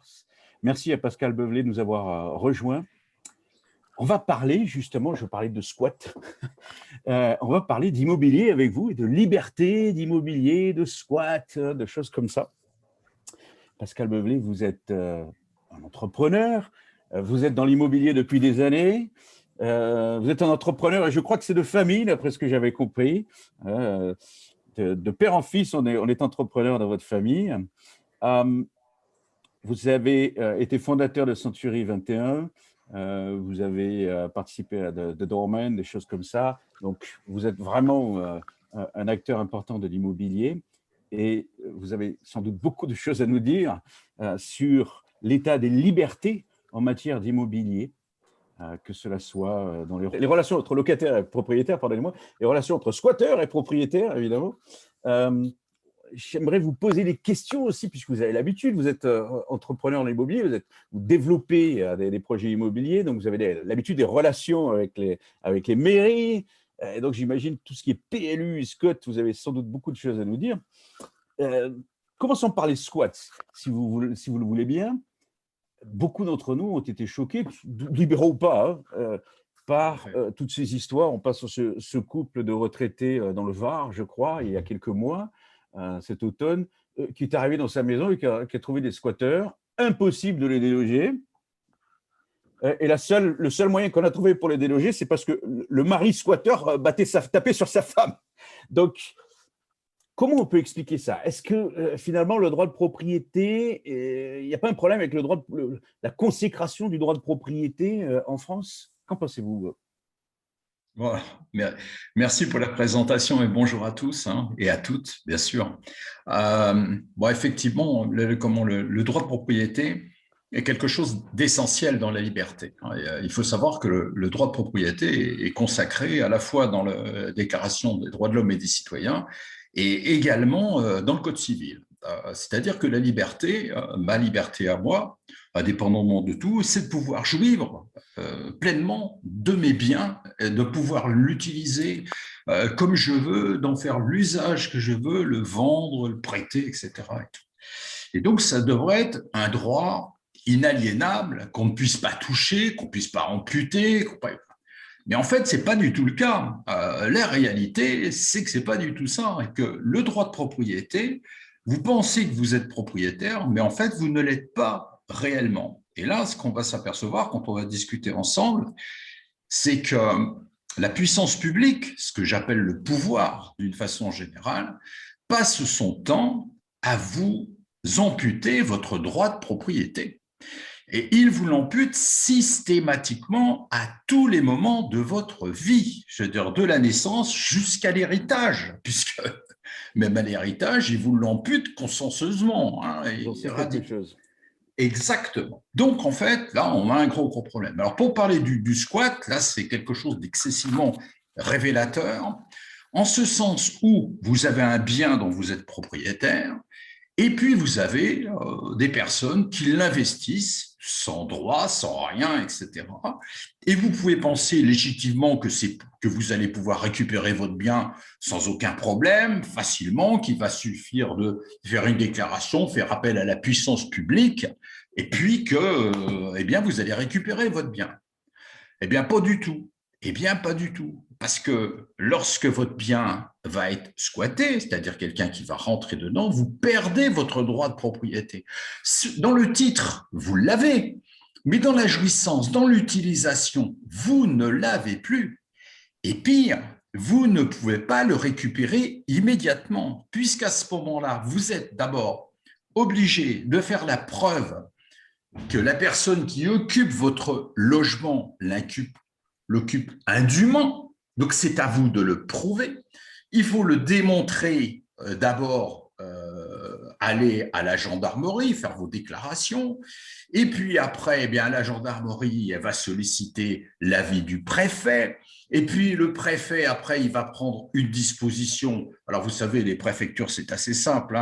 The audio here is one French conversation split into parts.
Corse. Merci à Pascal Beuvelet de nous avoir rejoints. On va parler justement, je parlais de squat, on va parler d'immobilier avec vous et de liberté d'immobilier, de squat, de choses comme ça. Pascal Beuvelet, vous êtes un entrepreneur, vous êtes dans l'immobilier depuis des années, vous êtes un entrepreneur et je crois que c'est de famille, d'après ce que j'avais compris. De père en fils, on est entrepreneur dans votre famille. Vous avez été fondateur de Century 21, vous avez participé à The Doorman, des choses comme ça. Donc, vous êtes vraiment un acteur important de l'immobilier et vous avez sans doute beaucoup de choses à nous dire sur l'état des libertés en matière d'immobilier, que cela soit dans les relations entre locataires et propriétaires, pardonnez-moi, les relations entre squatteurs et propriétaires, évidemment. J'aimerais vous poser des questions aussi, puisque vous avez l'habitude, vous êtes entrepreneur dans l'immobilier, vous développez des projets immobiliers, donc vous avez l'habitude des relations avec les mairies, et donc j'imagine tout ce qui est PLU, SCOT, vous avez sans doute beaucoup de choses à nous dire. Commençons par les squats, si vous le voulez bien. Beaucoup d'entre nous ont été choqués, libéraux ou pas, par toutes ces histoires. On passe sur ce couple de retraités dans le Var, je crois, il y a quelques mois, cet automne, qui est arrivé dans sa maison et qui a trouvé des squatteurs. Impossible de les déloger. Et le seul moyen qu'on a trouvé pour les déloger, c'est parce que le mari squatteur tapait sur sa femme. Donc, comment on peut expliquer ça? Est-ce que finalement le droit de propriété, il n'y a pas un problème avec la consécration du droit de propriété en France? Qu'en pensez-vous? Voilà. Merci pour la présentation et bonjour à tous et à toutes, bien sûr. Effectivement, le droit de propriété est quelque chose d'essentiel dans la liberté. Il faut savoir que le droit de propriété est consacré à la fois dans la Déclaration des droits de l'homme et des citoyens et également dans le Code civil. C'est-à-dire que la liberté, ma liberté à moi, indépendamment de tout, c'est de pouvoir jouir pleinement de mes biens, de pouvoir l'utiliser comme je veux, d'en faire l'usage que je veux, le vendre, le prêter, etc. Et donc, ça devrait être un droit inaliénable, qu'on ne puisse pas toucher, qu'on ne puisse pas amputer. Mais en fait, ce n'est pas du tout le cas. La réalité, c'est que ce n'est pas du tout ça. Et que le droit de propriété, vous pensez que vous êtes propriétaire, mais en fait, vous ne l'êtes pas réellement. Et là, ce qu'on va s'apercevoir quand on va discuter ensemble, c'est que la puissance publique, ce que j'appelle le pouvoir d'une façon générale, passe son temps à vous amputer votre droit de propriété. Et il vous l'ampute systématiquement à tous les moments de votre vie, je veux dire de la naissance jusqu'à l'héritage, puisque même à l'héritage, il vous l'ampute consensueusement. Quelque chose. Exactement. Donc, en fait, là, on a un gros problème. Alors, pour parler du squat, là, c'est quelque chose d'excessivement révélateur, en ce sens où vous avez un bien dont vous êtes propriétaire, et puis vous avez des personnes qui l'investissent sans droit, sans rien, etc. Et vous pouvez penser légitimement que vous allez pouvoir récupérer votre bien sans aucun problème, facilement, qu'il va suffire de faire une déclaration, faire appel à la puissance publique, et puis que vous allez récupérer votre bien. Eh bien, pas du tout. Eh bien, pas du tout. Parce que lorsque votre bien va être squatté, c'est-à-dire quelqu'un qui va rentrer dedans, vous perdez votre droit de propriété. Dans le titre, vous l'avez, mais dans la jouissance, dans l'utilisation, vous ne l'avez plus. Et pire, vous ne pouvez pas le récupérer immédiatement, puisqu'à ce moment-là, vous êtes d'abord obligé de faire la preuve que la personne qui occupe votre logement l'occupe indûment. Donc, c'est à vous de le prouver. Il faut le démontrer d'abord, aller à la gendarmerie, faire vos déclarations. Et puis après, la gendarmerie, elle va solliciter l'avis du préfet. Et puis le préfet, après, il va prendre une disposition. Alors, vous savez, les préfectures, c'est assez simple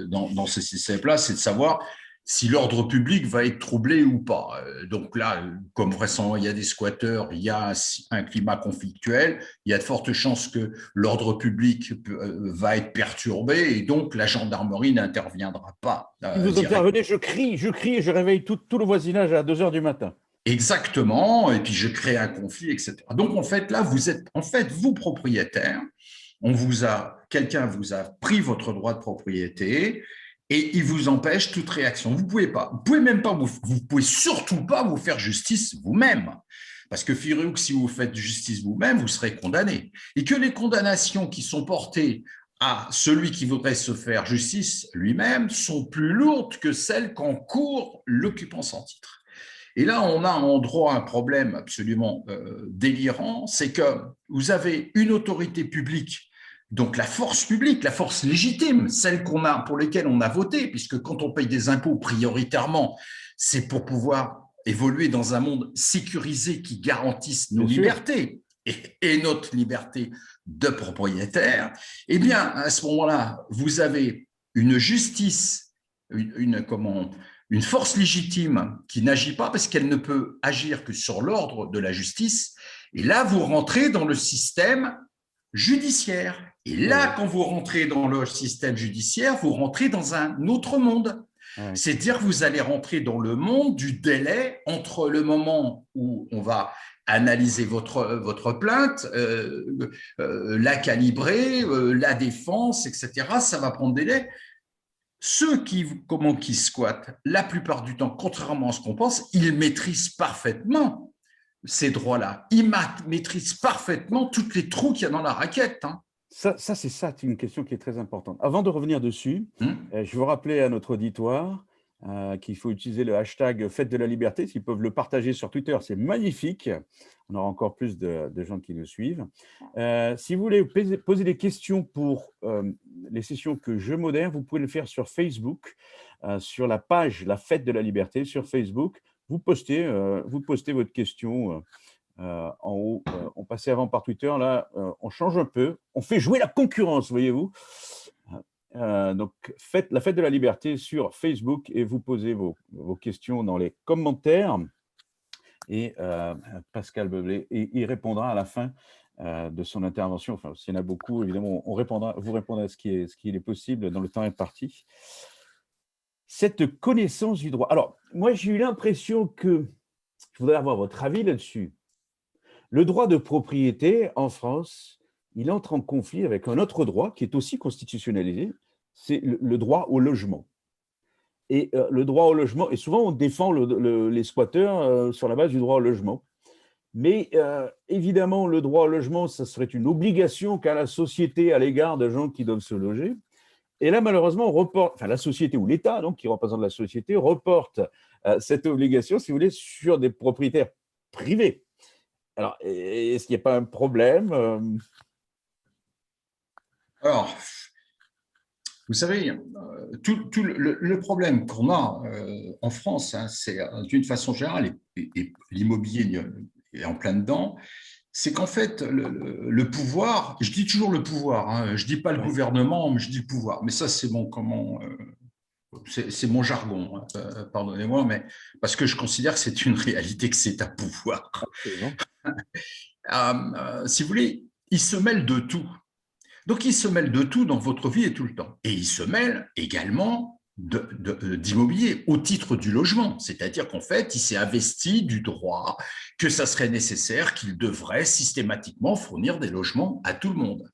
dans ce système-là, c'est de savoir si l'ordre public va être troublé ou pas. Donc là, comme vraisemblablement il y a des squatteurs, il y a un climat conflictuel, il y a de fortes chances que l'ordre public va être perturbé et donc la gendarmerie n'interviendra pas Si vous direct. intervenez, je crie et je réveille tout le voisinage à 2 heures du matin. Exactement, et puis je crée un conflit, etc. Donc en fait, là, vous êtes, en fait, vous propriétaire, quelqu'un vous a pris votre droit de propriété et il vous empêche toute réaction. Vous pouvez pas, vous pouvez même pas, vous pouvez surtout pas vous faire justice vous-même. Parce que figurez-vous que si vous faites justice vous-même, vous serez condamné. Et que les condamnations qui sont portées à celui qui voudrait se faire justice lui-même sont plus lourdes que celles qu'encourt l'occupant sans titre. Et là, on a en droit un problème absolument délirant, c'est que vous avez une autorité publique, donc la force publique, la force légitime, celle pour lesquelles on a voté, puisque quand on paye des impôts prioritairement, c'est pour pouvoir évoluer dans un monde sécurisé qui garantisse nos libertés et notre liberté de propriétaire. Eh bien, à ce moment-là, vous avez une justice, une force légitime qui n'agit pas parce qu'elle ne peut agir que sur l'ordre de la justice. Et là, vous rentrez dans le système judiciaire. Et là, quand vous rentrez dans le système judiciaire, vous rentrez dans un autre monde. C'est-à-dire que vous allez rentrer dans le monde du délai entre le moment où on va analyser votre plainte, la calibrer, la défense, etc. Ça va prendre des délais. Ceux qui squattent, la plupart du temps, contrairement à ce qu'on pense, ils maîtrisent parfaitement ces droits-là. Ils maîtrisent parfaitement toutes les trous qu'il y a dans la raquette. Hein. C'est une question qui est très importante. Avant de revenir dessus, je veux rappeler à notre auditoire qu'il faut utiliser le hashtag Fête de la Liberté. S'ils peuvent le partager sur Twitter, c'est magnifique. On aura encore plus de gens qui nous suivent. Si vous voulez poser des questions pour les sessions que je modère, vous pouvez le faire sur Facebook, sur la page La Fête de la Liberté sur Facebook. Vous postez votre question en haut. On passait avant par Twitter, là, on change un peu. On fait jouer la concurrence, voyez-vous. Donc, faites la Fête de la Liberté sur Facebook et vous posez vos questions dans les commentaires. Et Pascal Beublé, il répondra à la fin de son intervention. Enfin, s'il y en a beaucoup, évidemment, vous répondrez à ce qui est possible dans le temps imparti. Cette connaissance du droit. Alors, moi, j'ai eu l'impression que, je voudrais avoir votre avis là-dessus, le droit de propriété en France, il entre en conflit avec un autre droit qui est aussi constitutionnalisé, c'est le droit au logement. Et le droit au logement, et souvent on défend les squatteurs sur la base du droit au logement. Mais évidemment, le droit au logement, ça serait une obligation qu'a la société à l'égard de gens qui doivent se loger. Et là, malheureusement, la société ou l'État, donc, qui représente la société, reporte cette obligation, si vous voulez, sur des propriétaires privés. Alors, est-ce qu'il n'y a pas un problème Alors, vous savez, tout le problème qu'on a en France, hein, c'est d'une façon générale, et l'immobilier est en plein dedans, c'est qu'en fait, le pouvoir, je dis toujours le pouvoir, hein, je ne dis pas le gouvernement, mais je dis le pouvoir, mais ça, c'est c'est mon jargon, hein, pardonnez-moi, mais parce que je considère que c'est une réalité, que c'est un pouvoir. Si vous voulez, il se mêle de tout. Donc, il se mêle de tout dans votre vie et tout le temps. Et il se mêle également d'immobilier au titre du logement. C'est-à-dire qu'en fait, il s'est investi du droit que ça serait nécessaire, qu'il devrait systématiquement fournir des logements à tout le monde.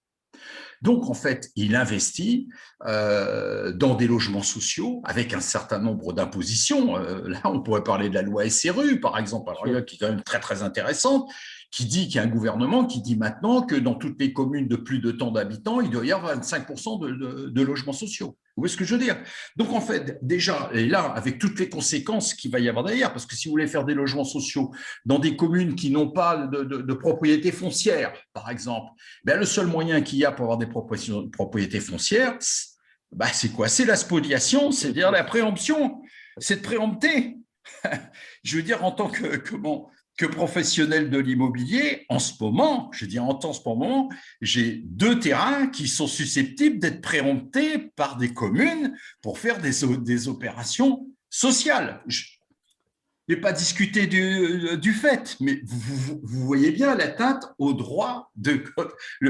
Donc, en fait, il investit dans des logements sociaux avec un certain nombre d'impositions. Là, on pourrait parler de la loi SRU, par exemple, qui est quand même très, très intéressante, qui dit qu'il y a un gouvernement qui dit maintenant que dans toutes les communes de plus de tant d'habitants, il doit y avoir 25% de logements sociaux. Vous voyez ce que je veux dire? Donc, en fait, déjà, et là, avec toutes les conséquences qu'il va y avoir derrière, parce que si vous voulez faire des logements sociaux dans des communes qui n'ont pas de propriété foncière, par exemple, ben, le seul moyen qu'il y a pour avoir des propriétés foncières, ben, c'est quoi? C'est la spoliation, c'est-à-dire la préemption. C'est de préempter. Je veux dire, en tant que professionnel de l'immobilier, en ce moment, j'ai 2 terrains qui sont susceptibles d'être préemptés par des communes pour faire des opérations social. Je n'ai pas discuté du fait, mais vous voyez bien l'atteinte au droit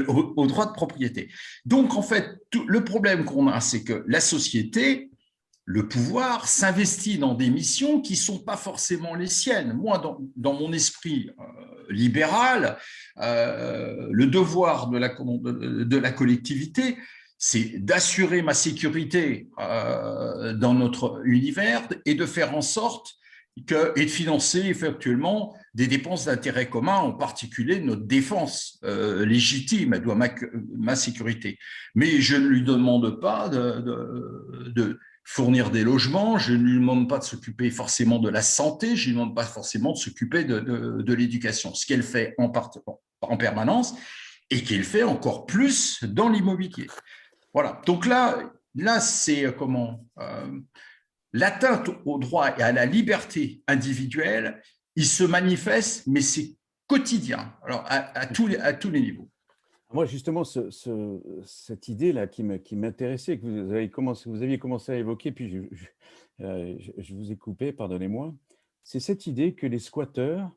au droit de propriété. Donc, en fait, le problème qu'on a, c'est que la société, le pouvoir, s'investit dans des missions qui ne sont pas forcément les siennes. Moi, dans mon esprit libéral, le devoir de la collectivité, c'est d'assurer ma sécurité dans notre univers et de faire en sorte et de financer effectivement des dépenses d'intérêt commun, en particulier notre défense légitime, elle doit ma sécurité. Mais je ne lui demande pas de fournir des logements, je ne lui demande pas de s'occuper forcément de la santé, je ne lui demande pas forcément de s'occuper de l'éducation, ce qu'elle fait en permanence et qu'elle fait encore plus dans l'immobilier. Voilà, donc là c'est comment l'atteinte au droit et à la liberté individuelle, il se manifeste, mais c'est quotidien, alors à tous les niveaux. Moi, justement, cette idée-là qui m'intéressait, que vous aviez commencé à évoquer, puis je vous ai coupé, pardonnez-moi, c'est cette idée que les squatteurs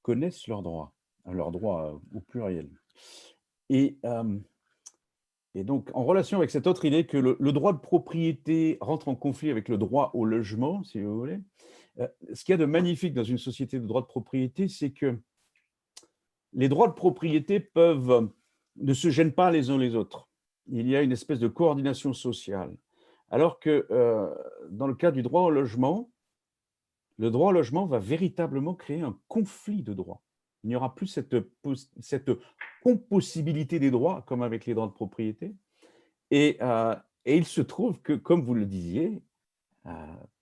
connaissent leurs droits au pluriel. Et donc, en relation avec cette autre idée que le droit de propriété rentre en conflit avec le droit au logement, si vous voulez, ce qu'il y a de magnifique dans une société de droit de propriété, c'est que les droits de propriété ne se gênent pas les uns les autres. Il y a une espèce de coordination sociale. Alors que dans le cas du droit au logement, le droit au logement va véritablement créer un conflit de droits. Il n'y aura plus cette compossibilité des droits comme avec les droits de propriété. Et il se trouve que, comme vous le disiez,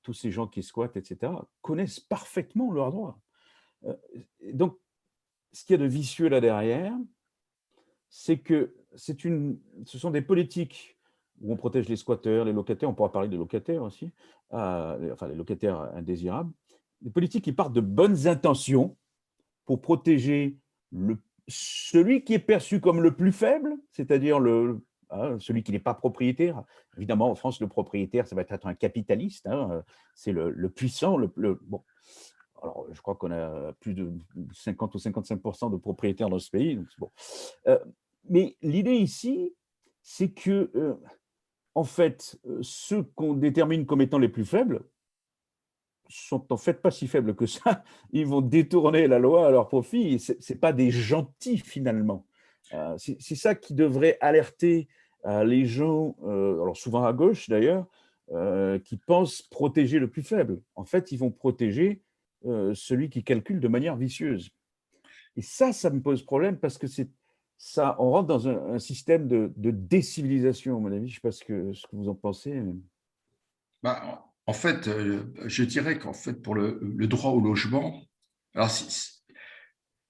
tous ces gens qui squattent, etc., connaissent parfaitement leurs droits. Donc, ce qu'il y a de vicieux là derrière, c'est que ce sont des politiques où on protège les squatteurs, les locataires, on pourra parler des locataires aussi, enfin les locataires indésirables, des politiques qui partent de bonnes intentions pour protéger celui qui est perçu comme le plus faible, c'est-à-dire celui qui n'est pas propriétaire. Évidemment, en France, le propriétaire, ça va être un capitaliste, c'est le puissant, bon. Alors, je crois qu'on a plus de 50 ou 55% de propriétaires dans ce pays. Donc bon. Mais l'idée ici, c'est que, en fait, ceux qu'on détermine comme étant les plus faibles sont en fait pas si faibles que ça. Ils vont détourner la loi à leur profit. Ce n'est pas des gentils, finalement. C'est ça qui devrait alerter les gens, alors souvent à gauche d'ailleurs, qui pensent protéger le plus faible. En fait, ils vont protéger celui qui calcule de manière vicieuse. Et ça me pose problème parce que on rentre dans un système de décivilisation, à mon avis. Je ne sais pas ce que vous en pensez. En fait, je dirais qu'en fait, pour le droit au logement, alors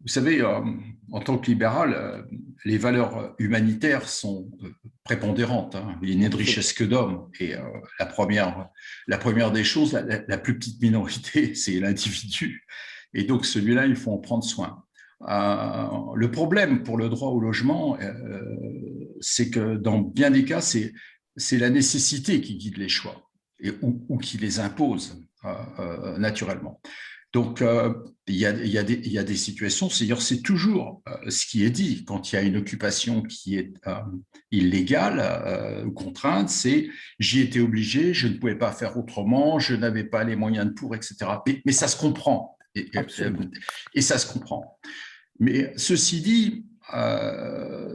vous savez, en tant que libéral, les valeurs humanitaires sont prépondérantes. Il n'est de richesse que d'homme. Et la première des choses, la plus petite minorité, c'est l'individu. Et donc, celui-là, il faut en prendre soin. Le problème pour le droit au logement, c'est que dans bien des cas, c'est la nécessité qui guide les choix ou qui les impose naturellement. Donc, il y a des situations, c'est toujours ce qui est dit quand il y a une occupation qui est illégale ou contrainte, c'est j'y étais obligé, je ne pouvais pas faire autrement, je n'avais pas les moyens pour, etc. Mais ça se comprend. Et ça se comprend. Mais ceci dit,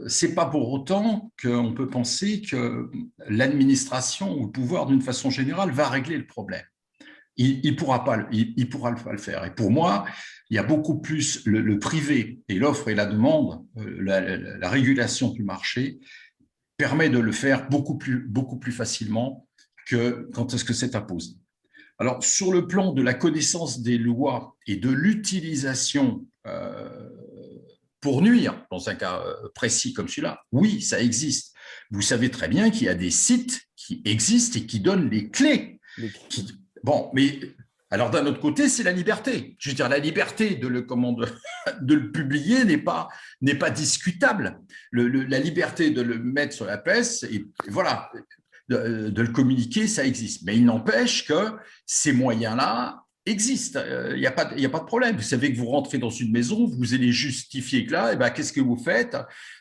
c'est pas pour autant qu'on peut penser que l'administration ou le pouvoir, d'une façon générale, va régler le problème. Il pourra pas le faire. Et pour moi, il y a beaucoup plus le privé et l'offre et la demande, la régulation du marché permet de le faire beaucoup plus facilement que quand est-ce que c'est imposé. Alors, sur le plan de la connaissance des lois et de l'utilisation pour nuire, dans un cas précis comme celui-là, oui, ça existe. Vous savez très bien qu'il y a des sites qui existent et qui donnent les clés. Bon, mais alors d'un autre côté, c'est la liberté. Je veux dire, la liberté de le publier n'est pas discutable. La liberté de le mettre sur la presse, et voilà. de le communiquer, ça existe. Mais il n'empêche que ces moyens-là existent. Il n'y a pas de problème. Vous savez que vous rentrez dans une maison, vous allez justifier que là, qu'est-ce que vous faites?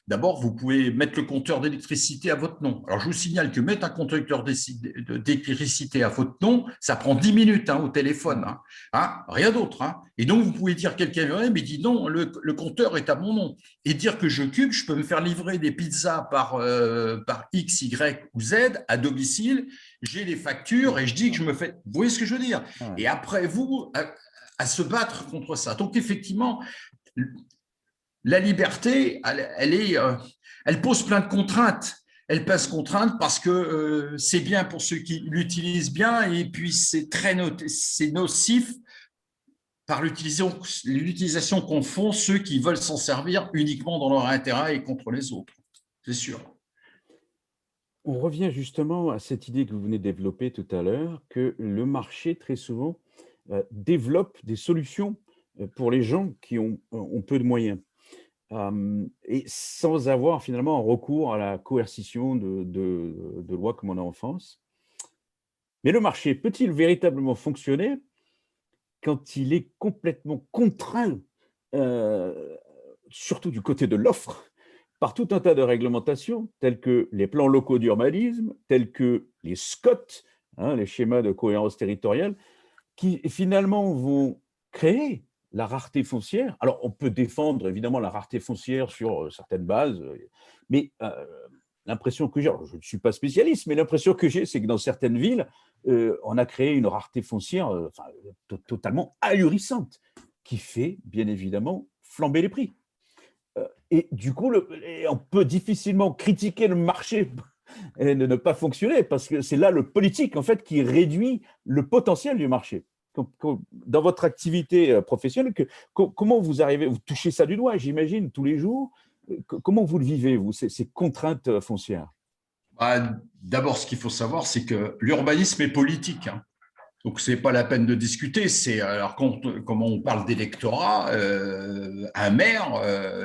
D'abord, vous pouvez mettre le compteur d'électricité à votre nom. Alors, je vous signale que mettre un compteur d'électricité à votre nom, ça prend 10 minutes au téléphone. Rien d'autre. Et donc, vous pouvez dire quelqu'un, mais dit non, le compteur est à mon nom. Et dire que j'occupe, je peux me faire livrer des pizzas par X, Y ou Z à domicile. J'ai les factures et je dis que je me fais… Vous voyez ce que je veux dire? Et après, vous, à se battre contre ça. Donc, effectivement, la liberté, elle pose plein de contraintes. Elle pose contraintes parce que c'est bien pour ceux qui l'utilisent bien et puis c'est nocif par l'utilisation qu'en font ceux qui veulent s'en servir uniquement dans leur intérêt et contre les autres. C'est sûr. On revient justement à cette idée que vous venez de développer tout à l'heure, que le marché, très souvent, développe des solutions pour les gens qui ont peu de moyens. Et sans avoir finalement un recours à la coercition de lois comme on a en France. Mais le marché peut-il véritablement fonctionner quand il est complètement contraint, surtout du côté de l'offre, par tout un tas de réglementations, telles que les plans locaux d'urbanisme, tels que les SCOT, les schémas de cohérence territoriale, qui finalement vont créer la rareté foncière. Alors, on peut défendre évidemment la rareté foncière sur certaines bases, mais l'impression que j'ai, je ne suis pas spécialiste, mais l'impression que j'ai, c'est que dans certaines villes, on a créé une rareté foncière totalement ahurissante, qui fait bien évidemment flamber les prix. Et du coup, on peut difficilement critiquer le marché et ne pas fonctionner, parce que c'est là le politique, en fait, qui réduit le potentiel du marché. Dans votre activité professionnelle, comment vous arrivez, vous touchez ça du doigt, j'imagine, tous les jours. Comment vous le vivez, vous, ces contraintes foncières? D'abord, ce qu'il faut savoir, c'est que l'urbanisme est politique. Donc, ce n'est pas la peine de discuter. Alors, comment on parle d'électorat, un maire,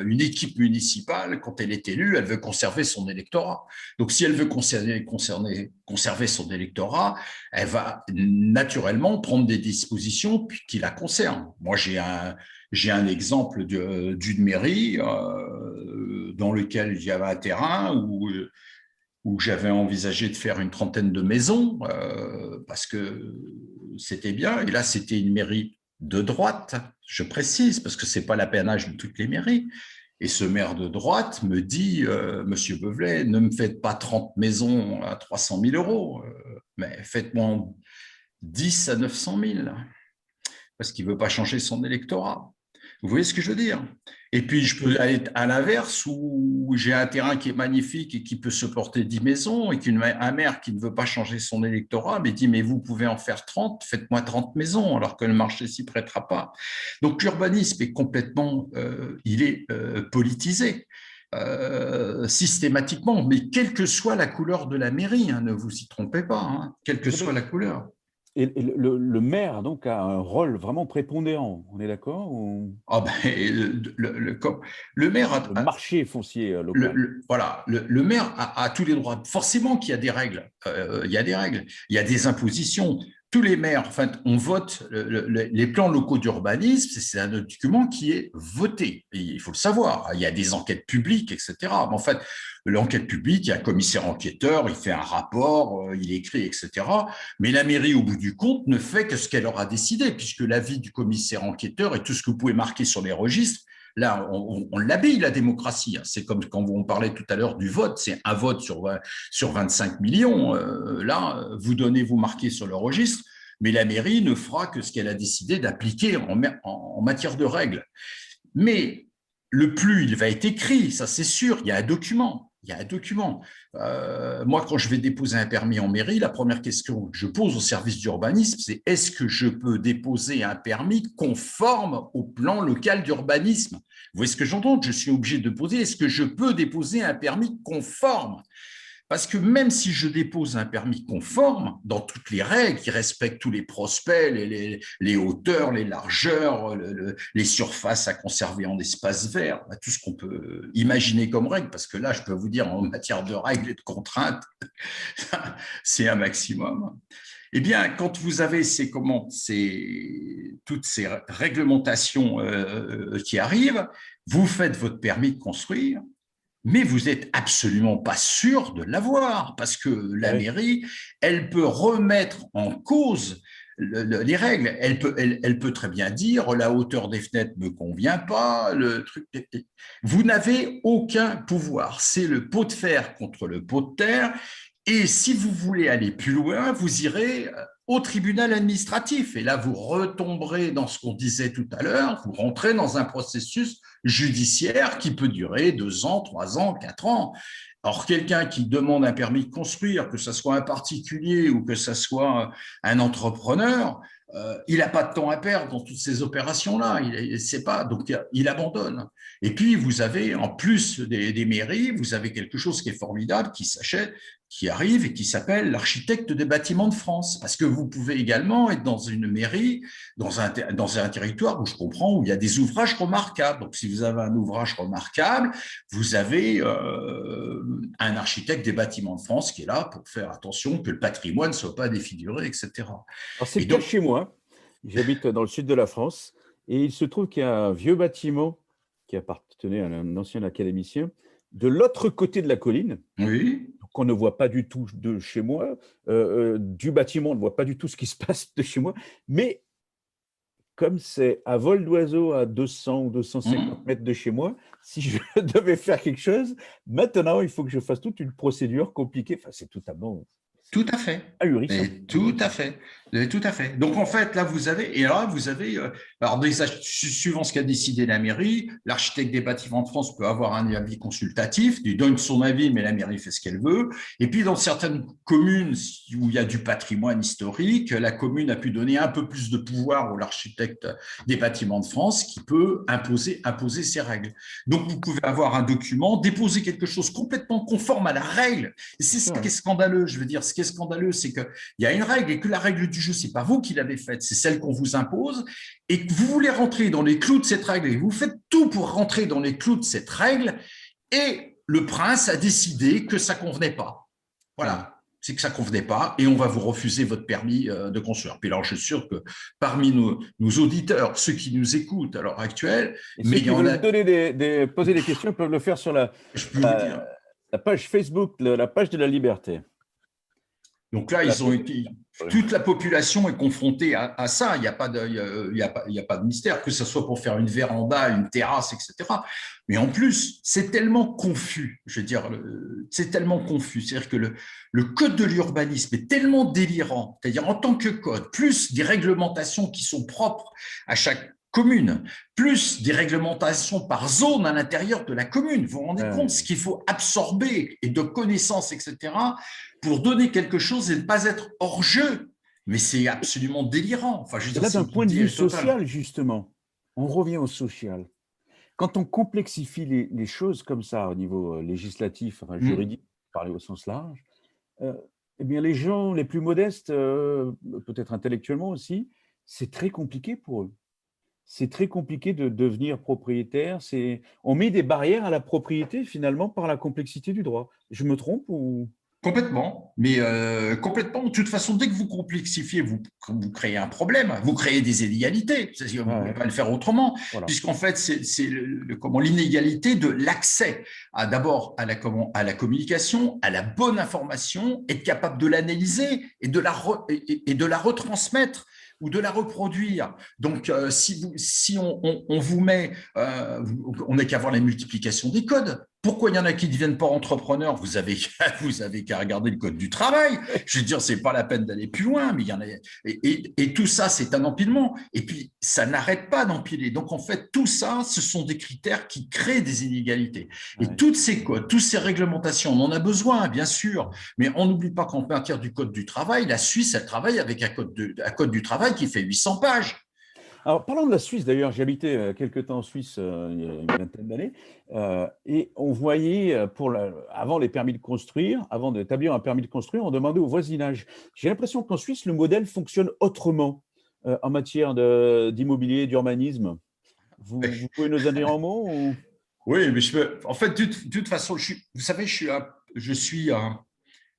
une équipe municipale, quand elle est élue, elle veut conserver son électorat. Donc, si elle veut conserver son électorat, elle va naturellement prendre des dispositions qui la concernent. Moi, j'ai un exemple d'une mairie dans lequel il y avait un terrain où j'avais envisagé de faire une trentaine de maisons parce que c'était bien. Et là, c'était une mairie de droite, je précise, parce que ce n'est pas l'apanage de toutes les mairies. Et ce maire de droite me dit, Monsieur Beuvelet, ne me faites pas 30 maisons à 300 000 euros, mais faites-moi 10 à 900 000, parce qu'il ne veut pas changer son électorat. Vous voyez ce que je veux dire? Et puis, je peux aller à l'inverse, où j'ai un terrain qui est magnifique et qui peut supporter 10 maisons, et qu'un maire qui ne veut pas changer son électorat me dit, mais vous pouvez en faire 30, faites-moi 30 maisons, alors que le marché s'y prêtera pas. Donc, l'urbanisme est complètement, politisé. Systématiquement, mais quelle que soit la couleur de la mairie, ne vous y trompez pas, quelle que soit la couleur. Et le maire, donc, a un rôle vraiment prépondérant, on est d'accord ou… Le maire le marché foncier local. Voilà, le maire a tous les droits. Forcément qu'il y a des règles. Il y a des règles. Il y a des impositions. Tous les maires, on vote les plans locaux d'urbanisme, c'est un document qui est voté. Et il faut le savoir. Il y a des enquêtes publiques, etc. Mais en fait, l'enquête publique, il y a un commissaire enquêteur, il fait un rapport, il écrit, etc. Mais la mairie, au bout du compte, ne fait que ce qu'elle aura décidé, puisque l'avis du commissaire enquêteur et tout ce que vous pouvez marquer sur les registres, là, on l'habille, la démocratie. C'est comme quand on parlait tout à l'heure du vote, c'est un vote sur 25 millions. Là, vous marquez sur le registre, mais la mairie ne fera que ce qu'elle a décidé d'appliquer en matière de règles. Mais le plus il va être écrit, ça c'est sûr, il y a un document. Moi, quand je vais déposer un permis en mairie, la première question que je pose au service d'urbanisme, c'est est-ce que je peux déposer un permis conforme au plan local d'urbanisme? Vous voyez ce que j'entends? Je suis obligé de poser, est-ce que je peux déposer un permis conforme? Parce que même si je dépose un permis conforme, dans toutes les règles, qui respectent tous les prospects, les hauteurs, les largeurs, les surfaces à conserver en espace vert, tout ce qu'on peut imaginer comme règles, parce que là, je peux vous dire, en matière de règles et de contraintes, c'est un maximum. Eh bien, quand vous avez toutes ces réglementations qui arrivent, vous faites votre permis de construire, mais vous n'êtes absolument pas sûr de l'avoir, parce que la mairie, elle peut remettre en cause les règles. Elle peut très bien dire la hauteur des fenêtres ne me convient pas, le truc. Vous n'avez aucun pouvoir. C'est le pot de fer contre le pot de terre. Et si vous voulez aller plus loin, vous irez au tribunal administratif. Et là, vous retomberez dans ce qu'on disait tout à l'heure, vous rentrez dans un processus judiciaire qui peut durer 2 ans, 3 ans, 4 ans. Or, quelqu'un qui demande un permis de construire, que ce soit un particulier ou que ce soit un entrepreneur, il n'a pas de temps à perdre dans toutes ces opérations-là. Il sait pas, donc il abandonne. Et puis, vous avez, en plus des mairies, vous avez quelque chose qui est formidable, qui arrive et qui s'appelle l'architecte des bâtiments de France. Parce que vous pouvez également être dans une mairie, dans un territoire où je comprends, où il y a des ouvrages remarquables. Donc, si vous avez un ouvrage remarquable, vous avez un architecte des bâtiments de France qui est là pour faire attention que le patrimoine ne soit pas défiguré, etc. Alors, c'est le cas chez moi. J'habite dans le sud de la France et il se trouve qu'il y a un vieux bâtiment qui appartenait à un ancien académicien de l'autre côté de la colline. Oui. Qu'on ne voit pas du tout de chez moi, du bâtiment, on ne voit pas du tout ce qui se passe de chez moi, mais comme c'est à vol d'oiseau à 200 ou 250 mètres de chez moi, si je devais faire quelque chose, maintenant, il faut que je fasse toute une procédure compliquée. Enfin, c'est totalement… Tout à fait. ahurissant. Tout à fait. Tout à fait. Donc, en fait, là, vous avez, alors, suivant ce qu'a décidé la mairie, l'architecte des bâtiments de France peut avoir un avis consultatif, il donne son avis, mais la mairie fait ce qu'elle veut. Et puis, dans certaines communes où il y a du patrimoine historique, la commune a pu donner un peu plus de pouvoir à l'architecte des bâtiments de France qui peut imposer ses règles. Donc, vous pouvez avoir un document, déposer quelque chose complètement conforme à la règle. Et c'est ce qui est scandaleux, je veux dire. Ce qui est scandaleux, c'est qu'il y a une règle et que la règle du jeu, c'est pas vous qui l'avez faite, c'est celle qu'on vous impose, et que vous voulez rentrer dans les clous de cette règle, et vous faites tout pour rentrer dans les clous de cette règle, et le prince a décidé que ça convenait pas. Voilà, c'est que ça convenait pas, et on va vous refuser votre permis de construire. Puis alors, je suis sûr que parmi nos auditeurs, ceux qui nous écoutent à l'heure actuelle, mais il y en a… poser des questions peuvent le faire sur la page Facebook, la page de la Liberté. Donc là, toute la population est confrontée à ça. Il n'y a pas de mystère, que ce soit pour faire une véranda, une terrasse, etc. Mais en plus, c'est tellement confus. Je veux dire, c'est tellement confus. C'est-à-dire que le code de l'urbanisme est tellement délirant. C'est-à-dire en tant que code, plus des réglementations qui sont propres à chaque commune, plus des réglementations par zone à l'intérieur de la commune. Vous vous rendez compte ce qu'il faut absorber et de connaissances, etc., pour donner quelque chose et ne pas être hors jeu. Mais c'est absolument délirant. Enfin, je veux dire, là, d'un point de vue social, justement, on revient au social. Quand on complexifie les choses comme ça au niveau législatif, enfin, juridique, parler au sens large, eh bien, les gens les plus modestes, peut-être intellectuellement aussi, c'est très compliqué pour eux. C'est très compliqué de devenir propriétaire. On met des barrières à la propriété, finalement, par la complexité du droit. Je me trompe ou… Complètement, mais complètement. De toute façon, dès que vous complexifiez, vous créez un problème, vous créez des inégalités. Vous ne pouvez pas le faire autrement, puisqu'en fait, c'est l'inégalité de l'accès d'abord à la communication, à la bonne information, être capable de l'analyser et de la retransmettre ou de la reproduire. Donc, si on vous met, on n'a qu'à voir la multiplication des codes. Pourquoi il y en a qui ne deviennent pas entrepreneurs? Vous avez qu'à regarder le code du travail. Je veux dire, c'est pas la peine d'aller plus loin, mais il y en a. Et tout ça, c'est un empilement. Et puis, ça n'arrête pas d'empiler. Donc, en fait, tout ça, ce sont des critères qui créent des inégalités. Et toutes ces codes, toutes ces réglementations, on en a besoin, bien sûr. Mais on n'oublie pas qu'en matière du code du travail, la Suisse, elle travaille avec un code du travail qui fait 800 pages. Alors, parlons de la Suisse, d'ailleurs, j'ai habité quelque temps en Suisse il y a une vingtaine d'années, et on voyait, avant les permis de construire, avant d'établir un permis de construire, on demandait au voisinage. J'ai l'impression qu'en Suisse, le modèle fonctionne autrement en matière d'immobilier, d'urbanisme. Vous pouvez nous en dire un mot Oui, mais en fait, de toute façon, vous savez, je suis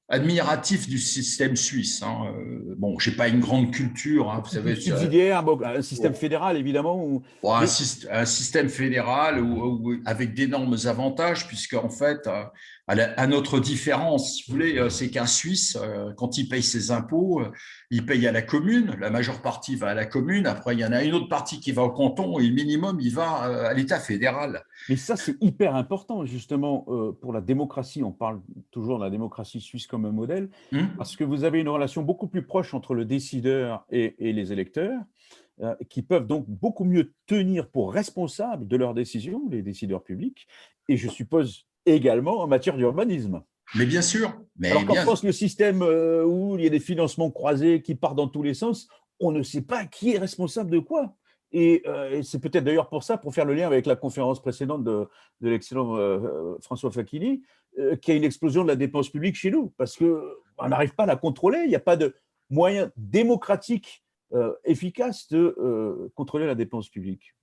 admiratif du système suisse. Hein. Bon, j'ai pas une grande culture, hein, vous savez. Subsidiaire, bon, un système fédéral, évidemment. Bon, Mais un système fédéral avec d'énormes avantages, puisque en fait, à notre différence, si vous voulez, c'est qu'un Suisse, quand il paye ses impôts, il paye à la commune. La majeure partie va à la commune. Après, il y en a une autre partie qui va au canton et le minimum, il va à l'État fédéral. Mais ça, c'est hyper important, justement, pour la démocratie. On parle toujours de la démocratie suisse comme un modèle, parce que vous avez une relation beaucoup plus proche entre le décideur et les électeurs, qui peuvent donc beaucoup mieux tenir pour responsables de leurs décisions, les décideurs publics, et je suppose également en matière d'urbanisme. Mais bien sûr. Alors qu'en France, le système où il y a des financements croisés qui partent dans tous les sens, on ne sait pas qui est responsable de quoi. Et c'est peut-être d'ailleurs pour ça, pour faire le lien avec la conférence précédente de l'excellent François Facchini, qu'il y a une explosion de la dépense publique chez nous, parce qu'on n'arrive pas à la contrôler, il n'y a pas de moyen démocratique efficace de contrôler la dépense publique.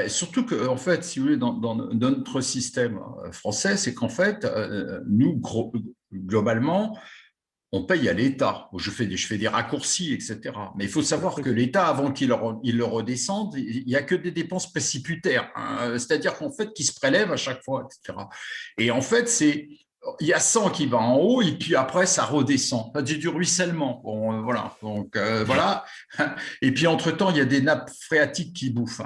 Surtout que, en fait, si vous voulez, dans notre système français, c'est qu'en fait, nous, globalement, on paye à l'État. Je fais des raccourcis, etc. Mais il faut savoir que l'État, avant qu'il le redescende, il n'y a que des dépenses préciputaires. Hein. C'est-à-dire qu'en fait, qui se prélèvent à chaque fois, etc. Et en fait, il y a 100 qui va en haut et puis après, ça redescend. C'est du ruissellement. Bon, voilà. Donc, voilà. Et puis, entre-temps, il y a des nappes phréatiques qui bouffent.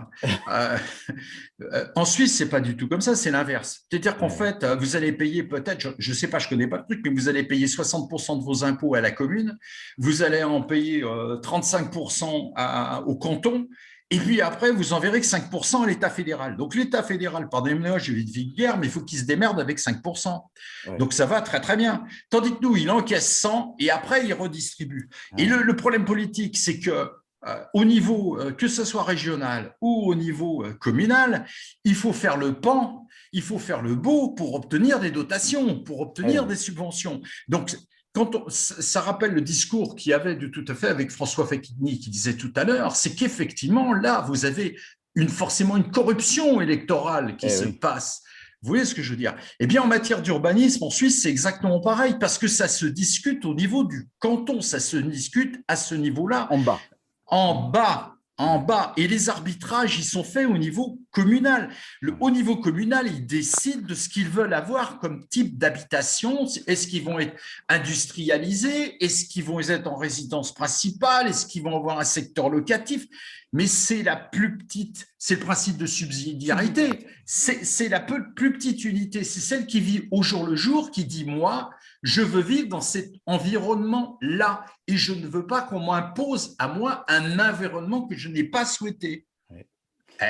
En Suisse, c'est pas du tout comme ça, c'est l'inverse. C'est-à-dire qu'en fait, vous allez payer peut-être, je sais pas, je connais pas le truc, mais vous allez payer 60% de vos impôts à la commune, vous allez en payer 35% au canton, et puis après, vous en verrez que 5% à l'État fédéral. Donc l'État fédéral, pardonnez-moi, je vais de vulgaire, mais il faut qu'il se démerde avec 5%. Ouais. Donc ça va très très bien. Tandis que nous, il encaisse 100 et après, il redistribue. Ouais. Et le problème politique, c'est que au niveau, que ce soit régional ou au niveau communal, il faut faire le pan, il faut faire le beau pour obtenir des dotations, pour obtenir des subventions. Donc, ça rappelle le discours qu'il y avait de tout à fait avec François Facchini qui disait tout à l'heure, c'est qu'effectivement, là, vous avez forcément une corruption électorale qui se passe. Vous voyez ce que je veux dire? Eh bien, en matière d'urbanisme, en Suisse, c'est exactement pareil, parce que ça se discute au niveau du canton, ça se discute à ce niveau-là. En bas. En bas. Et les arbitrages, ils sont faits au niveau communal. Au niveau communal, ils décident de ce qu'ils veulent avoir comme type d'habitation. Est-ce qu'ils vont être industrialisés? Est-ce qu'ils vont être en résidence principale? Est-ce qu'ils vont avoir un secteur locatif? Mais c'est le principe de subsidiarité. C'est la plus petite unité. C'est celle qui vit au jour le jour, qui dit, moi, je veux vivre dans cet environnement-là et je ne veux pas qu'on m'impose à moi un environnement que je n'ai pas souhaité.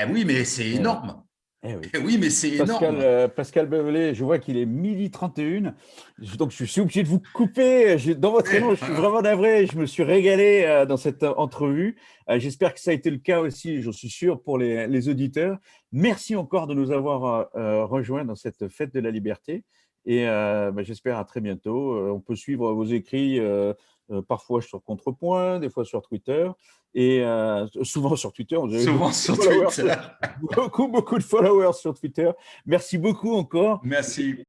Oui, mais c'est énorme. Oui, mais c'est énorme. Pascal Bevelet, je vois qu'il est 12h31, donc je suis obligé de vous couper. Dans votre élan, je suis vraiment navré. Je me suis régalé dans cette entrevue. J'espère que ça a été le cas aussi, j'en suis sûr, pour les auditeurs. Merci encore de nous avoir rejoints dans cette fête de la liberté. Et j'espère à très bientôt. On peut suivre vos écrits parfois sur Contrepoint, des fois sur Twitter, et souvent sur Twitter. Souvent sur Twitter. Beaucoup de followers sur Twitter. Merci beaucoup encore. Merci.